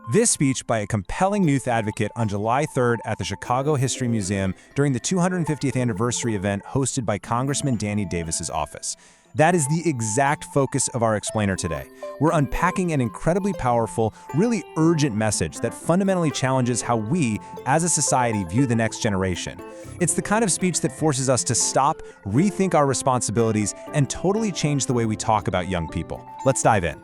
This speech by a compelling youth advocate on July 3rd at the Chicago History Museum during the 250th anniversary event hosted by Congressman Danny Davis's office. That is the exact focus of our explainer today. We're unpacking an incredibly powerful, really urgent message that fundamentally challenges how we, as a society, view the next generation. It's the kind of speech that forces us to stop, rethink our responsibilities, and totally change the way we talk about young people. Let's dive in.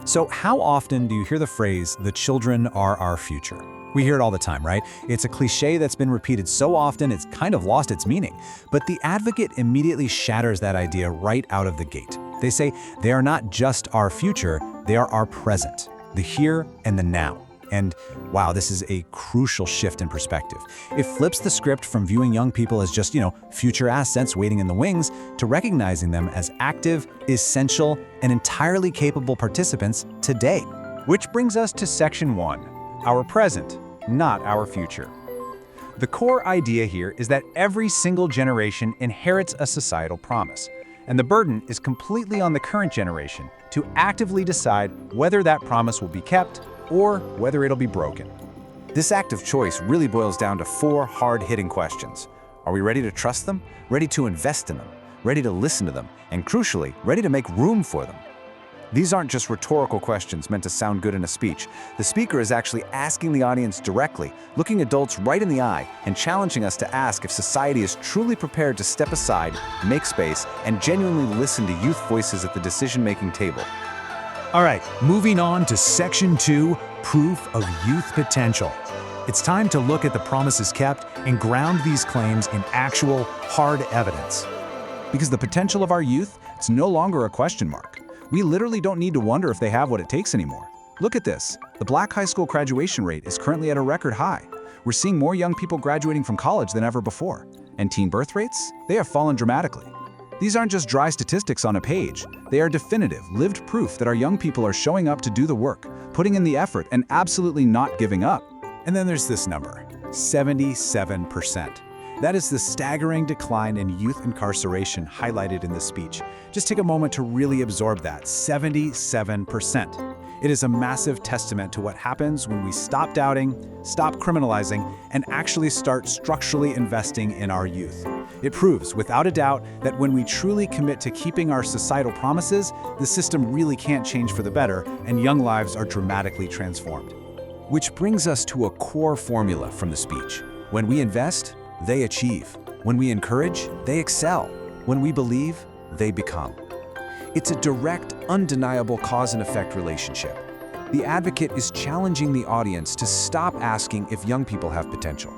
So how often do you hear the phrase, "the children are our future"? We hear it all the time, right? It's a cliche that's been repeated so often it's kind of lost its meaning. But the advocate immediately shatters that idea right out of the gate. They say they are not just our future, they are our present, the here and the now. And wow, this is a crucial shift in perspective. It flips the script from viewing young people as just, future assets waiting in the wings to recognizing them as active, essential, and entirely capable participants today. Which brings us to Section 1, our present, not our future. The core idea here is that every single generation inherits a societal promise, and the burden is completely on the current generation to actively decide whether that promise will be kept or whether it'll be broken. This act of choice really boils down to 4 hard-hitting questions. Are we ready to trust them? Ready to invest in them? Ready to listen to them? And crucially, ready to make room for them? These aren't just rhetorical questions meant to sound good in a speech. The speaker is actually asking the audience directly, looking adults right in the eye, and challenging us to ask if society is truly prepared to step aside, make space, and genuinely listen to youth voices at the decision-making table. All right, moving on to Section 2, Proof of Youth Potential. It's time to look at the promises kept and ground these claims in actual, hard evidence. Because the potential of our youth, it's no longer a question mark. We literally don't need to wonder if they have what it takes anymore. Look at this. The Black high school graduation rate is currently at a record high. We're seeing more young people graduating from college than ever before. And teen birth rates? They have fallen dramatically. These aren't just dry statistics on a page. They are definitive, lived proof that our young people are showing up to do the work, putting in the effort, and absolutely not giving up. And then there's this number, 77%. That is the staggering decline in youth incarceration highlighted in the speech. Just take a moment to really absorb that, 77%. It is a massive testament to what happens when we stop doubting, stop criminalizing, and actually start structurally investing in our youth. It proves, without a doubt, that when we truly commit to keeping our societal promises, the system really can't change for the better, and young lives are dramatically transformed. Which brings us to a core formula from the speech. When we invest, they achieve. When we encourage, they excel. When we believe, they become. It's a direct, undeniable cause and effect relationship. The advocate is challenging the audience to stop asking if young people have potential.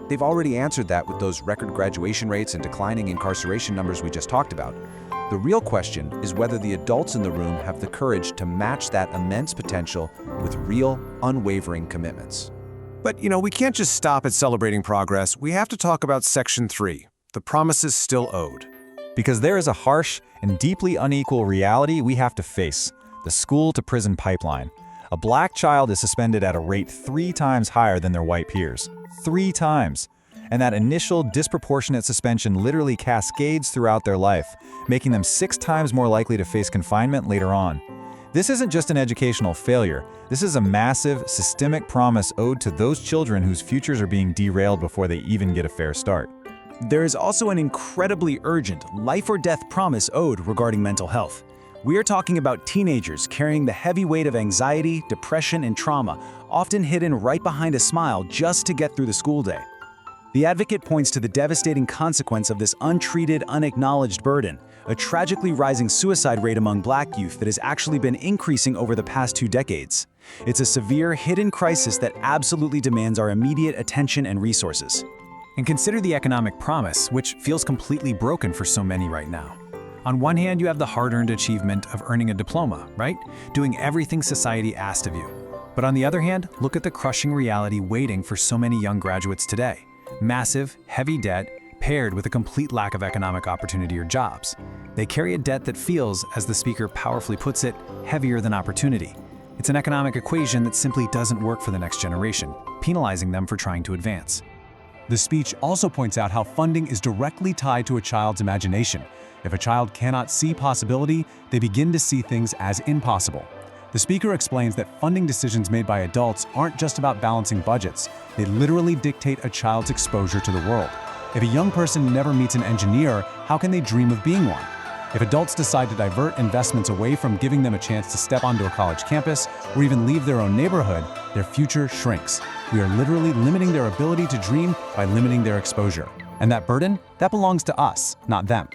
They've already answered that with those record graduation rates and declining incarceration numbers we just talked about. The real question is whether the adults in the room have the courage to match that immense potential with real, unwavering commitments. But, we can't just stop at celebrating progress. We have to talk about Section 3, the promises still owed. Because there is a harsh and deeply unequal reality we have to face, the school-to-prison pipeline. A Black child is suspended at a rate 3 times higher than their white peers. 3 times. And that initial disproportionate suspension literally cascades throughout their life, making them 6 times more likely to face confinement later on. This isn't just an educational failure. This is a massive, systemic promise owed to those children whose futures are being derailed before they even get a fair start. There is also an incredibly urgent, life-or-death promise owed regarding mental health. We are talking about teenagers carrying the heavy weight of anxiety, depression, and trauma, often hidden right behind a smile just to get through the school day. The advocate points to the devastating consequence of this untreated, unacknowledged burden, a tragically rising suicide rate among Black youth that has actually been increasing over the past 2 decades. It's a severe, hidden crisis that absolutely demands our immediate attention and resources. And consider the economic promise, which feels completely broken for so many right now. On one hand, you have the hard-earned achievement of earning a diploma, right? Doing everything society asked of you. But on the other hand, look at the crushing reality waiting for so many young graduates today. Massive, heavy debt, paired with a complete lack of economic opportunity or jobs. They carry a debt that feels, as the speaker powerfully puts it, heavier than opportunity. It's an economic equation that simply doesn't work for the next generation, penalizing them for trying to advance. The speech also points out how funding is directly tied to a child's imagination. If a child cannot see possibility, they begin to see things as impossible. The speaker explains that funding decisions made by adults aren't just about balancing budgets. They literally dictate a child's exposure to the world. If a young person never meets an engineer, how can they dream of being one? If adults decide to divert investments away from giving them a chance to step onto a college campus or even leave their own neighborhood, their future shrinks. We are literally limiting their ability to dream by limiting their exposure. And that burden, that belongs to us, not them.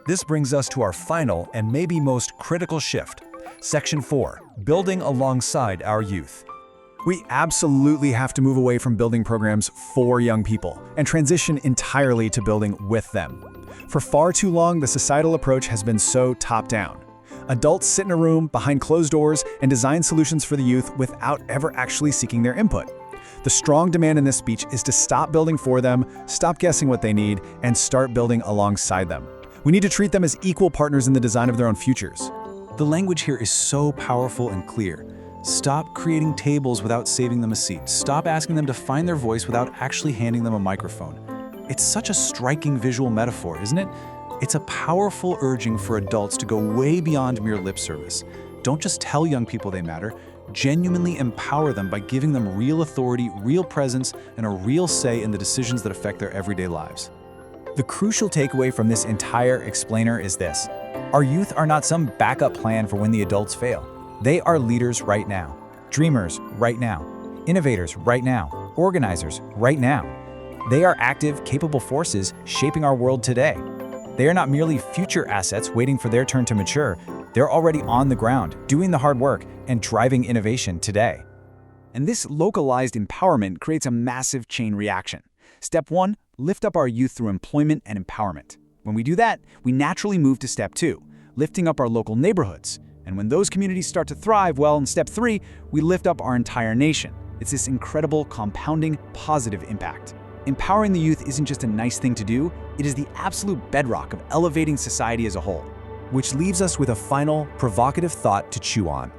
This brings us to our final and maybe most critical shift. Section 4, building alongside our youth. We absolutely have to move away from building programs for young people and transition entirely to building with them. For far too long, the societal approach has been so top-down. Adults sit in a room behind closed doors and design solutions for the youth without ever actually seeking their input. The strong demand in this speech is to stop building for them, stop guessing what they need, and start building alongside them. We need to treat them as equal partners in the design of their own futures. The language here is so powerful and clear. Stop creating tables without saving them a seat. Stop asking them to find their voice without actually handing them a microphone. It's such a striking visual metaphor, isn't it? It's a powerful urging for adults to go way beyond mere lip service. Don't just tell young people they matter. Genuinely empower them by giving them real authority, real presence, and a real say in the decisions that affect their everyday lives. The crucial takeaway from this entire explainer is this: our youth are not some backup plan for when the adults fail. They are leaders right now, dreamers right now, innovators right now, organizers right now. They are active, capable forces shaping our world today. They are not merely future assets waiting for their turn to mature. They're already on the ground, doing the hard work, and driving innovation today. And this localized empowerment creates a massive chain reaction. Step 1, lift up our youth through employment and empowerment. When we do that, we naturally move to step 2, lifting up our local neighborhoods. And when those communities start to thrive, well, in step 3, we lift up our entire nation. It's this incredible, compounding, positive impact. Empowering the youth isn't just a nice thing to do, it is the absolute bedrock of elevating society as a whole. Which leaves us with a final, provocative thought to chew on.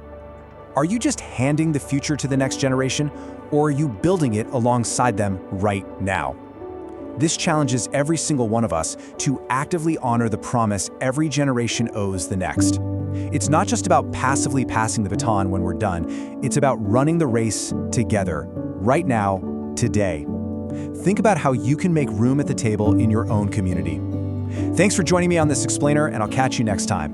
Are you just handing the future to the next generation, or are you building it alongside them right now? This challenges every single one of us to actively honor the promise every generation owes the next. It's not just about passively passing the baton when we're done, it's about running the race together, right now, today. Think about how you can make room at the table in your own community. Thanks for joining me on this explainer, and I'll catch you next time.